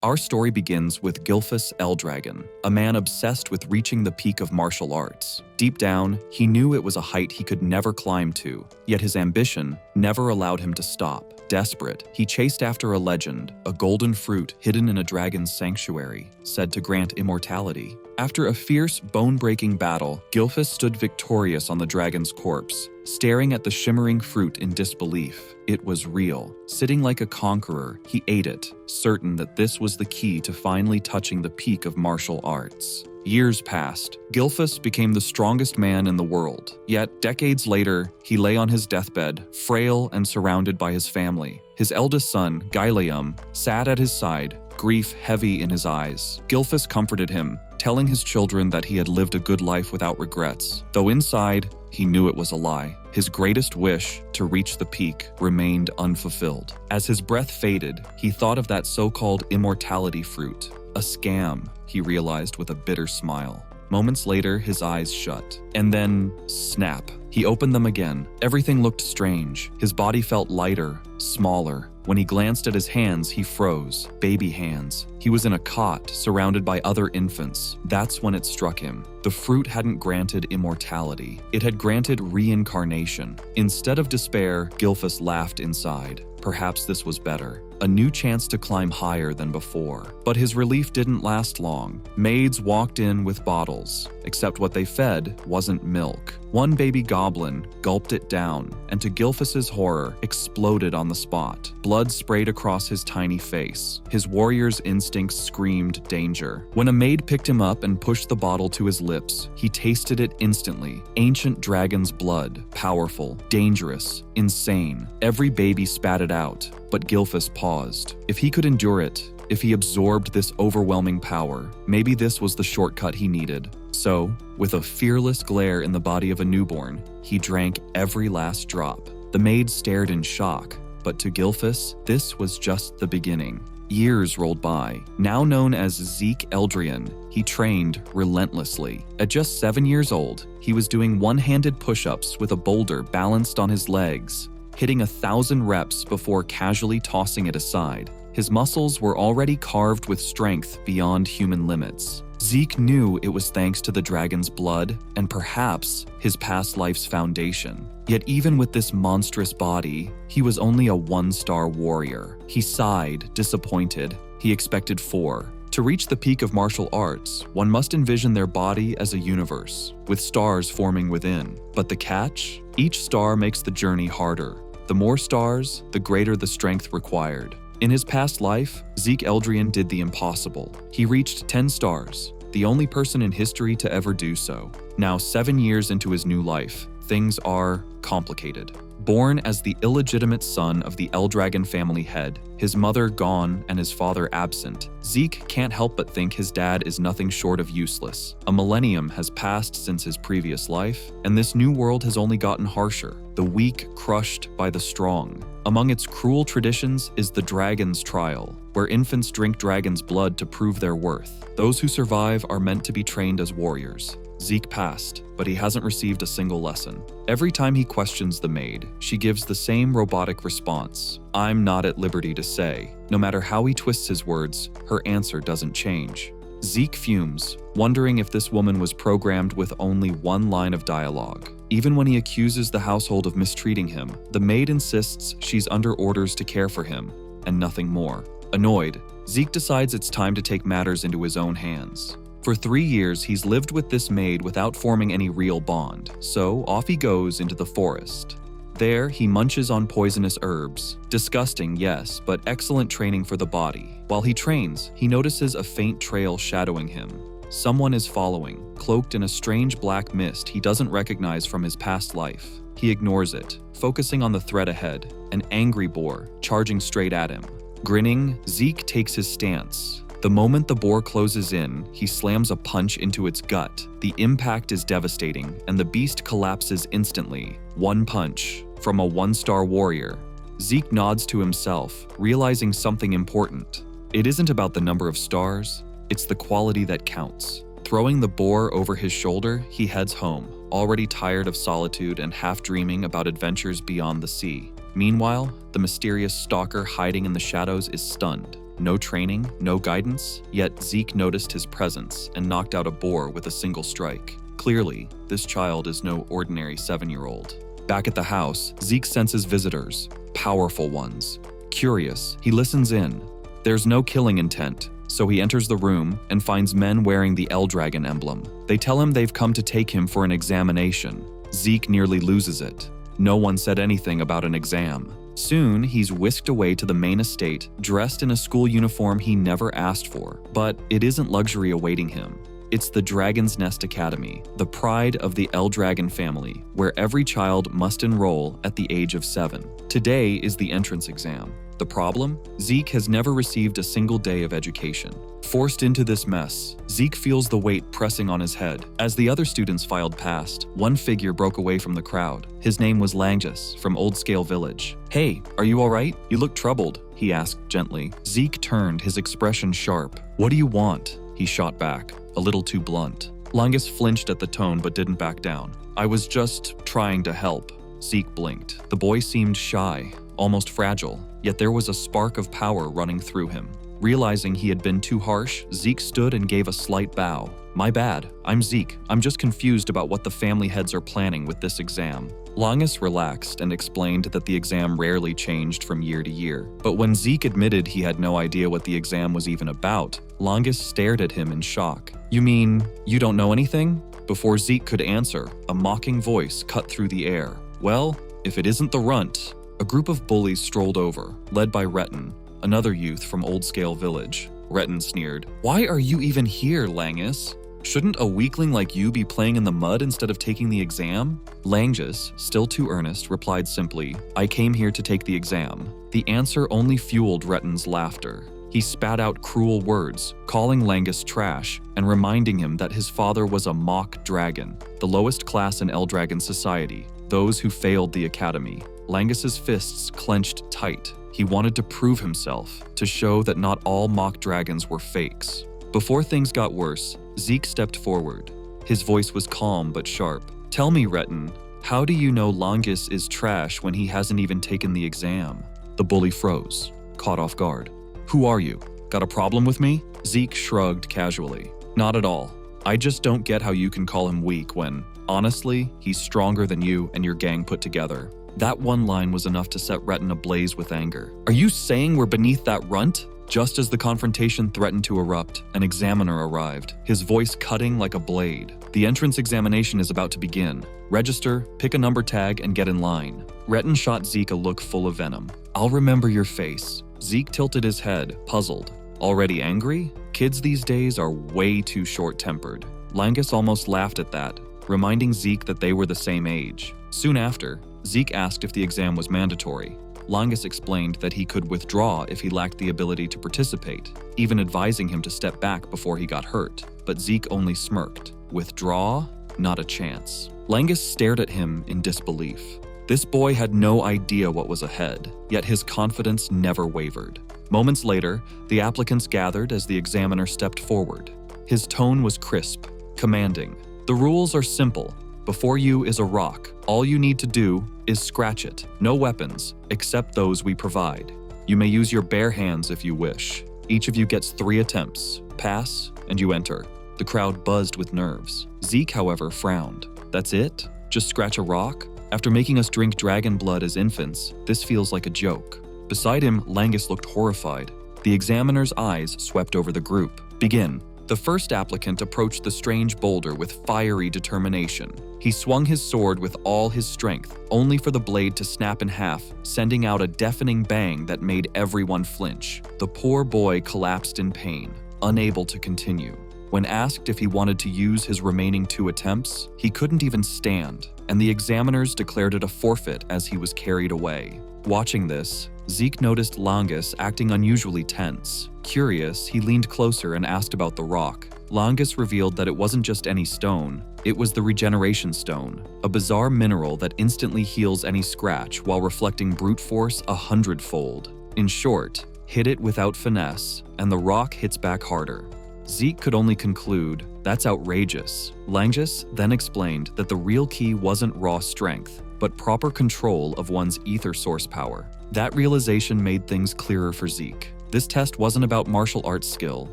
Our story begins with Gilfas Eldragon, a man obsessed with reaching the peak of martial arts. Deep down, he knew it was a height he could never climb to, yet his ambition never allowed him to stop. Desperate, he chased after a legend, a golden fruit hidden in a dragon's sanctuary, said to grant immortality. After a fierce, bone-breaking battle, Gilfas stood victorious on the dragon's corpse, staring at the shimmering fruit in disbelief. It was real. Sitting like a conqueror, he ate it, certain that this was the key to finally touching the peak of martial arts. Years passed. Gilfas became the strongest man in the world. Yet, decades later, he lay on his deathbed, frail and surrounded by his family. His eldest son, Gaileum, sat at his side, grief heavy in his eyes. Gilfas comforted him, telling his children that he had lived a good life without regrets, though inside, he knew it was a lie. His greatest wish, to reach the peak, remained unfulfilled. As his breath faded, he thought of that so-called immortality fruit. A scam, he realized with a bitter smile. Moments later, his eyes shut. And then, snap. He opened them again. Everything looked strange. His body felt lighter, smaller. When he glanced at his hands, he froze. Baby hands. He was in a cot, surrounded by other infants. That's when it struck him. The fruit hadn't granted immortality. It had granted reincarnation. Instead of despair, Gilfas laughed inside. Perhaps this was better. A new chance to climb higher than before. But his relief didn't last long. Maids walked in with bottles, except what they fed wasn't milk. One baby goblin gulped it down, and to Gilfas's horror, exploded on the spot. Blood sprayed across his tiny face. His warrior's instincts screamed danger. When a maid picked him up and pushed the bottle to his lips, he tasted it instantly. Ancient dragon's blood, powerful, dangerous, insane. Every baby spat it out, but Gilfas paused. If he could endure it, if he absorbed this overwhelming power, maybe this was the shortcut he needed. So, with a fearless glare in the body of a newborn, he drank every last drop. The maid stared in shock, but to Gilfas, this was just the beginning. Years rolled by. Now known as Sieg Eldragon, he trained relentlessly. At just 7 years old, he was doing one-handed push-ups with a boulder balanced on his legs, hitting 1,000 reps before casually tossing it aside. His muscles were already carved with strength beyond human limits. Zeke knew it was thanks to the dragon's blood and perhaps his past life's foundation. Yet even with this monstrous body, he was only a 1-star warrior. He sighed, disappointed. He expected 4. To reach the peak of martial arts, one must envision their body as a universe, with stars forming within. But the catch? Each star makes the journey harder. The more stars, the greater the strength required. In his past life, Sieg Eldragon did the impossible. He reached 10 stars, the only person in history to ever do so. Now, 7 years into his new life, things are complicated. Born as the illegitimate son of the Eldragon family head, his mother gone and his father absent, Zeke can't help but think his dad is nothing short of useless. A millennium has passed since his previous life, and this new world has only gotten harsher. The weak crushed by the strong. Among its cruel traditions is the Dragon's Trial, where infants drink dragon's blood to prove their worth. Those who survive are meant to be trained as warriors. Zeke passed, but he hasn't received a single lesson. Every time he questions the maid, she gives the same robotic response. I'm not at liberty to say. No matter how he twists his words, her answer doesn't change. Zeke fumes, wondering if this woman was programmed with only one line of dialogue. Even when he accuses the household of mistreating him, the maid insists she's under orders to care for him, and nothing more. Annoyed, Zeke decides it's time to take matters into his own hands. For 3 years, he's lived with this maid without forming any real bond, so off he goes into the forest. There, he munches on poisonous herbs. Disgusting, yes, but excellent training for the body. While he trains, he notices a faint trail shadowing him. Someone is following, cloaked in a strange black mist he doesn't recognize from his past life. He ignores it, focusing on the threat ahead, an angry boar charging straight at him. Grinning, Zeke takes his stance. The moment the boar closes in, he slams a punch into its gut. The impact is devastating, and the beast collapses instantly. One punch, from a 1-star warrior. Zeke nods to himself, realizing something important. It isn't about the number of stars, it's the quality that counts. Throwing the boar over his shoulder, he heads home, already tired of solitude and half dreaming about adventures beyond the sea. Meanwhile, the mysterious stalker hiding in the shadows is stunned. No training, no guidance, yet Zeke noticed his presence and knocked out a boar with a single strike. Clearly, this child is no ordinary 7-year-old. Back at the house, Zeke senses visitors, powerful ones. Curious, he listens in. There's no killing intent, so he enters the room and finds men wearing the Eldragon emblem. They tell him they've come to take him for an examination. Zeke nearly loses it. No one said anything about an exam. Soon, he's whisked away to the main estate, dressed in a school uniform he never asked for. But it isn't luxury awaiting him. It's the Dragon's Nest Academy, the pride of the Eldragon family, where every child must enroll at the age of 7. Today is the entrance exam. The problem? Zeke has never received a single day of education. Forced into this mess, Zeke feels the weight pressing on his head. As the other students filed past, one figure broke away from the crowd. His name was Langis, from Old Scale Village. "Hey, are you all right? You look troubled," he asked gently. Zeke turned, his expression sharp. "What do you want?" he shot back, a little too blunt. Langis flinched at the tone but didn't back down. "I was just trying to help." Zeke blinked. The boy seemed shy, almost fragile, yet there was a spark of power running through him. Realizing he had been too harsh, Zeke stood and gave a slight bow. "My bad, I'm Zeke. I'm just confused about what the family heads are planning with this exam." Langis relaxed and explained that the exam rarely changed from year to year. But when Zeke admitted he had no idea what the exam was even about, Langis stared at him in shock. "You mean, you don't know anything?" Before Zeke could answer, a mocking voice cut through the air. "Well, if it isn't the runt." A group of bullies strolled over, led by Retin, another youth from Old Scale Village. Retin sneered. "Why are you even here, Langis? Shouldn't a weakling like you be playing in the mud instead of taking the exam?" Langis, still too earnest, replied simply, "I came here to take the exam." The answer only fueled Retin's laughter. He spat out cruel words, calling Langis trash and reminding him that his father was a mock dragon, the lowest class in Eldragon society, those who failed the academy. Langis's fists clenched tight. He wanted to prove himself, to show that not all mock dragons were fakes. Before things got worse, Zeke stepped forward. His voice was calm but sharp. "Tell me, Retin, how do you know Langis is trash when he hasn't even taken the exam?" The bully froze, caught off guard. "Who are you? Got a problem with me?" Zeke shrugged casually. "Not at all. I just don't get how you can call him weak when, honestly, he's stronger than you and your gang put together." That one line was enough to set Retin ablaze with anger. "Are you saying we're beneath that runt?" Just as the confrontation threatened to erupt, an examiner arrived, his voice cutting like a blade. "The entrance examination is about to begin. Register, pick a number tag, and get in line." Retin shot Zeke a look full of venom. "I'll remember your face." Zeke tilted his head, puzzled. Already angry? Kids these days are way too short-tempered. Langis almost laughed at that, reminding Zeke that they were the same age. Soon after, Zeke asked if the exam was mandatory. Langis explained that he could withdraw if he lacked the ability to participate, even advising him to step back before he got hurt. But Zeke only smirked. Withdraw? Not a chance. Langis stared at him in disbelief. This boy had no idea what was ahead, yet his confidence never wavered. Moments later, the applicants gathered as the examiner stepped forward. His tone was crisp, commanding. "The rules are simple. Before you is a rock. All you need to do is scratch it. No weapons, except those we provide. You may use your bare hands if you wish. Each of you gets 3 attempts. Pass, and you enter." The crowd buzzed with nerves. Zeke, however, frowned. "That's it? Just scratch a rock? After making us drink dragon blood as infants, this feels like a joke." Beside him, Langis looked horrified. The examiner's eyes swept over the group. "Begin." The first applicant approached the strange boulder with fiery determination. He swung his sword with all his strength, only for the blade to snap in half, sending out a deafening bang that made everyone flinch. The poor boy collapsed in pain, unable to continue. When asked if he wanted to use his remaining 2 attempts, he couldn't even stand, and the examiners declared it a forfeit as he was carried away. Watching this, Zeke noticed Langis acting unusually tense. Curious, he leaned closer and asked about the rock. Langis revealed that it wasn't just any stone, it was the regeneration stone, a bizarre mineral that instantly heals any scratch while reflecting brute force 100-fold. In short, hit it without finesse, and the rock hits back harder. Zeke could only conclude, that's outrageous. Langis then explained that the real key wasn't raw strength, but proper control of one's ether source power. That realization made things clearer for Zeke. This test wasn't about martial arts skill,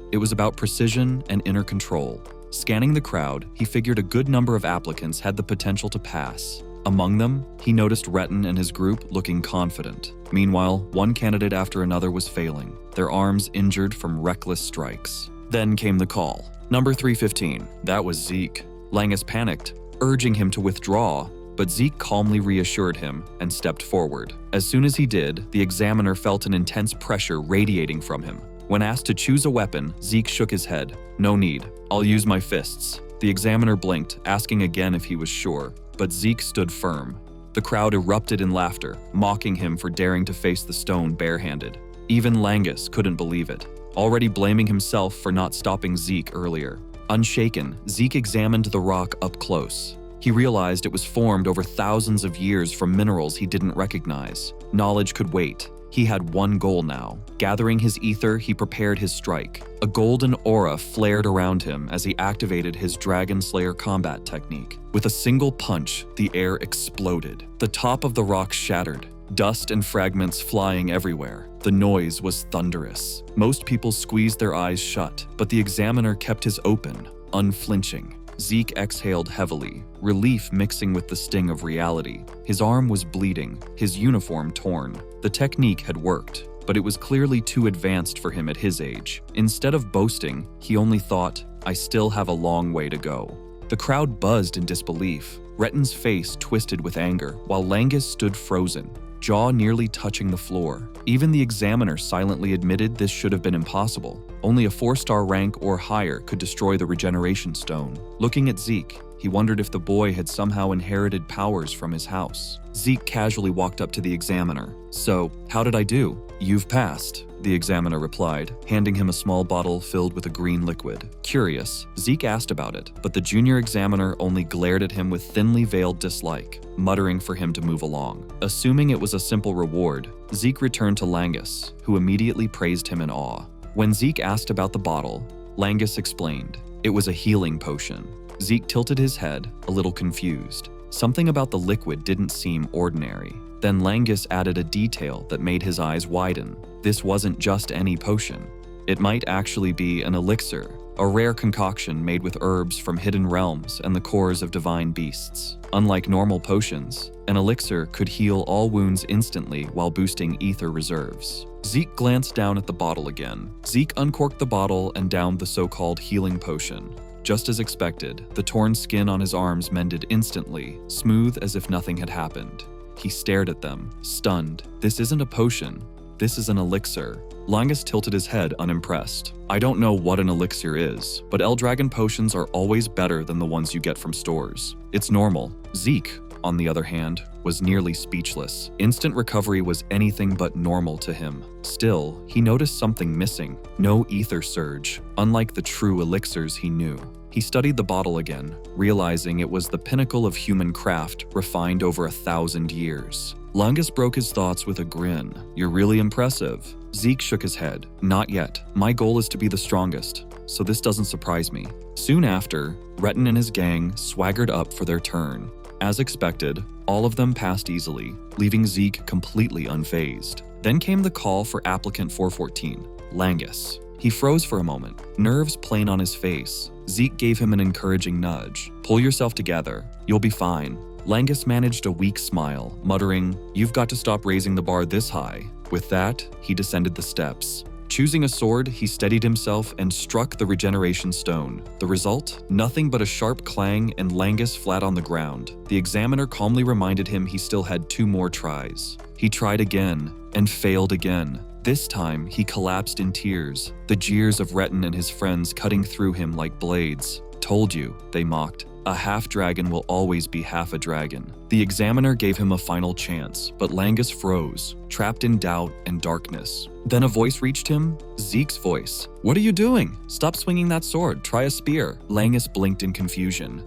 it was about precision and inner control. Scanning the crowd, he figured a good number of applicants had the potential to pass. Among them, he noticed Retin and his group looking confident. Meanwhile, one candidate after another was failing, their arms injured from reckless strikes. Then came the call. Number 315, that was Zeke. Langis panicked, urging him to withdraw, but Zeke calmly reassured him and stepped forward. As soon as he did, the examiner felt an intense pressure radiating from him. When asked to choose a weapon, Zeke shook his head. No need, I'll use my fists. The examiner blinked, asking again if he was sure, but Zeke stood firm. The crowd erupted in laughter, mocking him for daring to face the stone barehanded. Even Langis couldn't believe it, already blaming himself for not stopping Zeke earlier. Unshaken, Zeke examined the rock up close. He realized it was formed over thousands of years from minerals he didn't recognize. Knowledge could wait. He had one goal now. Gathering his ether, he prepared his strike. A golden aura flared around him as he activated his Dragon Slayer combat technique. With a single punch, the air exploded. The top of the rock shattered, dust and fragments flying everywhere. The noise was thunderous. Most people squeezed their eyes shut, but the examiner kept his open, unflinching. Zeke exhaled heavily, relief mixing with the sting of reality. His arm was bleeding, his uniform torn. The technique had worked, but it was clearly too advanced for him at his age. Instead of boasting, he only thought, I still have a long way to go. The crowd buzzed in disbelief. Retin's face twisted with anger, while Langis stood frozen, jaw nearly touching the floor. Even the examiner silently admitted this should have been impossible. Only a 4-star rank or higher could destroy the regeneration stone. Looking at Zeke, he wondered if the boy had somehow inherited powers from his house. Zeke casually walked up to the examiner. So, how did I do? You've passed, the examiner replied, handing him a small bottle filled with a green liquid. Curious, Zeke asked about it, but the junior examiner only glared at him with thinly veiled dislike, muttering for him to move along. Assuming it was a simple reward, Zeke returned to Langis, who immediately praised him in awe. When Zeke asked about the bottle, Langis explained. It was a healing potion. Zeke tilted his head, a little confused. Something about the liquid didn't seem ordinary. Then Langis added a detail that made his eyes widen. This wasn't just any potion. It might actually be an elixir, a rare concoction made with herbs from hidden realms and the cores of divine beasts. Unlike normal potions, an elixir could heal all wounds instantly while boosting ether reserves. Zeke glanced down at the bottle again. Zeke uncorked the bottle and downed the so-called healing potion. Just as expected, the torn skin on his arms mended instantly, smooth as if nothing had happened. He stared at them, stunned. This isn't a potion. This is an elixir. Langis tilted his head, unimpressed. I don't know what an elixir is, but Eldragon potions are always better than the ones you get from stores. It's normal. Zeke, on the other hand, was nearly speechless. Instant recovery was anything but normal to him. Still, he noticed something missing. No ether surge, unlike the true elixirs he knew. He studied the bottle again, realizing it was the pinnacle of human craft refined over 1,000 years. Langis broke his thoughts with a grin. You're really impressive. Zeke shook his head. Not yet. My goal is to be the strongest, so this doesn't surprise me. Soon after, Retin and his gang swaggered up for their turn. As expected, all of them passed easily, leaving Zeke completely unfazed. Then came the call for applicant 414, Langis. He froze for a moment, nerves plain on his face. Zeke gave him an encouraging nudge. Pull yourself together. You'll be fine. Langis managed a weak smile, muttering, You've got to stop raising the bar this high. With that, he descended the steps. Choosing a sword, he steadied himself and struck the regeneration stone. The result? Nothing but a sharp clang and Langis flat on the ground. The examiner calmly reminded him he still had 2 more tries. He tried again and failed again. This time, he collapsed in tears, the jeers of Retin and his friends cutting through him like blades. Told you, they mocked. A half-dragon will always be half a dragon. The examiner gave him a final chance, but Langis froze, trapped in doubt and darkness. Then a voice reached him, Zeke's voice. What are you doing? Stop swinging that sword, try a spear. Langis blinked in confusion.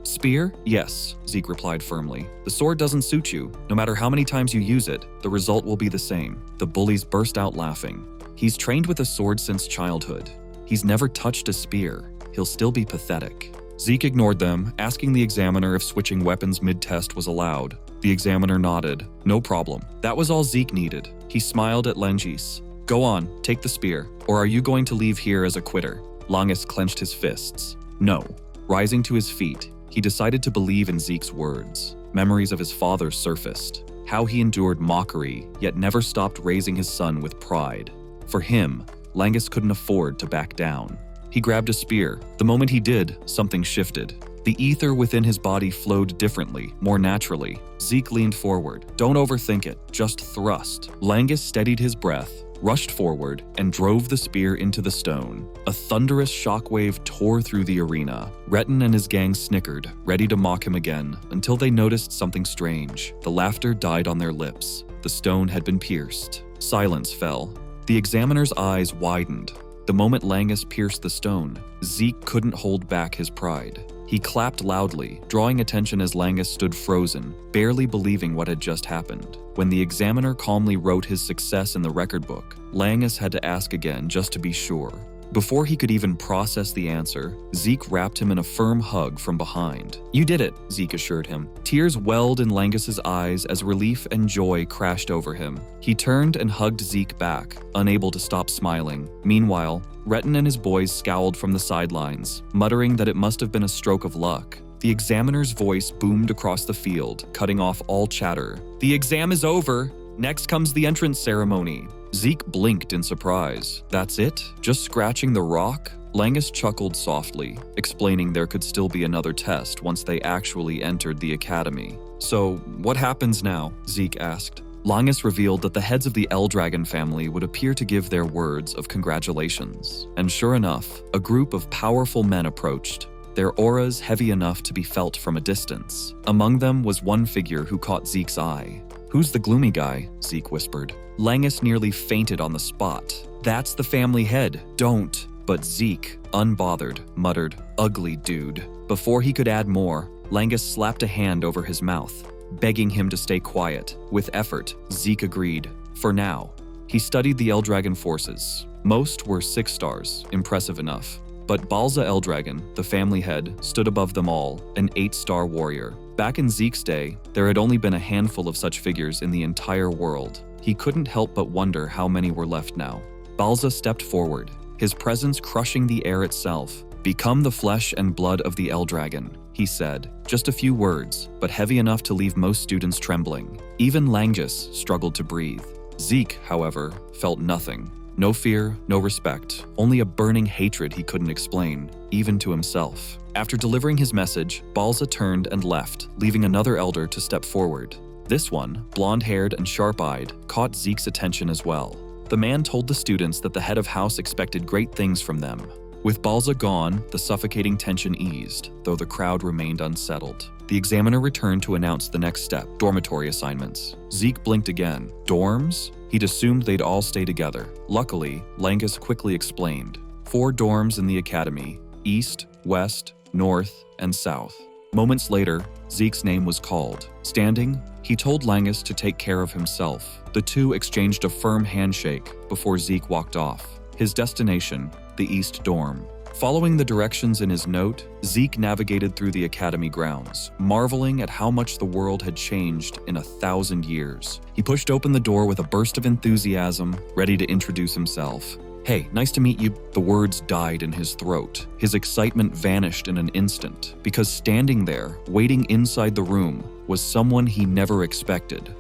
Spear? Yes, Zeke replied firmly. The sword doesn't suit you. No matter how many times you use it, the result will be the same. The bullies burst out laughing. He's trained with a sword since childhood. He's never touched a spear. He'll still be pathetic. Zeke ignored them, asking the examiner if switching weapons mid-test was allowed. The examiner nodded. No problem. That was all Zeke needed. He smiled at Langis. Go on, take the spear, or are you going to leave here as a quitter? Langis clenched his fists. No. Rising to his feet, he decided to believe in Zeke's words. Memories of his father surfaced. How he endured mockery, yet never stopped raising his son with pride. For him, Langis couldn't afford to back down. He grabbed a spear. The moment he did, something shifted. The ether within his body flowed differently, more naturally. Zeke leaned forward. Don't overthink it, just thrust. Langis steadied his breath, rushed forward, and drove the spear into the stone. A thunderous shockwave tore through the arena. Retin and his gang snickered, ready to mock him again, until they noticed something strange. The laughter died on their lips. The stone had been pierced. Silence fell. The examiner's eyes widened. The moment Langis pierced the stone, Zeke couldn't hold back his pride. He clapped loudly, drawing attention as Langis stood frozen, barely believing what had just happened. When the examiner calmly wrote his success in the record book, Langis had to ask again just to be sure. Before he could even process the answer, Zeke wrapped him in a firm hug from behind. You did it, Zeke assured him. Tears welled in Langis' eyes as relief and joy crashed over him. He turned and hugged Zeke back, unable to stop smiling. Meanwhile, Retin and his boys scowled from the sidelines, muttering that it must have been a stroke of luck. The examiner's voice boomed across the field, cutting off all chatter. The exam is over. Next comes the entrance ceremony. Zeke blinked in surprise. That's it? Just scratching the rock? Langis chuckled softly, explaining there could still be another test once they actually entered the academy. So, what happens now? Zeke asked. Langis revealed that the heads of the Eldragon family would appear to give their words of congratulations. And sure enough, a group of powerful men approached, their auras heavy enough to be felt from a distance. Among them was one figure who caught Zeke's eye. Who's the gloomy guy? Zeke whispered. Langis nearly fainted on the spot. That's the family head. Don't. But Zeke, unbothered, muttered, ugly dude. Before he could add more, Langis slapped a hand over his mouth, begging him to stay quiet. With effort, Zeke agreed. For now. He studied the Eldragon forces. Most were 6 stars, impressive enough. But Balza Eldragon, the family head, stood above them all, an 8-star warrior. Back in Zeke's day, there had only been a handful of such figures in the entire world. He couldn't help but wonder how many were left now. Balza stepped forward, his presence crushing the air itself. Become the flesh and blood of the Eldragon, he said. Just a few words, but heavy enough to leave most students trembling. Even Langis struggled to breathe. Zeke, however, felt nothing. No fear, no respect, only a burning hatred he couldn't explain, even to himself. After delivering his message, Balza turned and left, leaving another elder to step forward. This one, blonde-haired and sharp-eyed, caught Zeke's attention as well. The man told the students that the head of house expected great things from them. With Balza gone, the suffocating tension eased, though the crowd remained unsettled. The examiner returned to announce the next step, dormitory assignments. Zeke blinked again. Dorms? He'd assumed they'd all stay together. Luckily, Langis quickly explained. 4 dorms in the academy, east, west, north, and south. Moments later, Zeke's name was called. Standing, he told Langis to take care of himself. The two exchanged a firm handshake before Zeke walked off. His destination, the East Dorm. Following the directions in his note, Zeke navigated through the academy grounds, marveling at how much the world had changed in 1,000 years. He pushed open the door with a burst of enthusiasm, ready to introduce himself. Hey, nice to meet you. The words died in his throat. His excitement vanished in an instant, because standing there, waiting inside the room, was someone he never expected.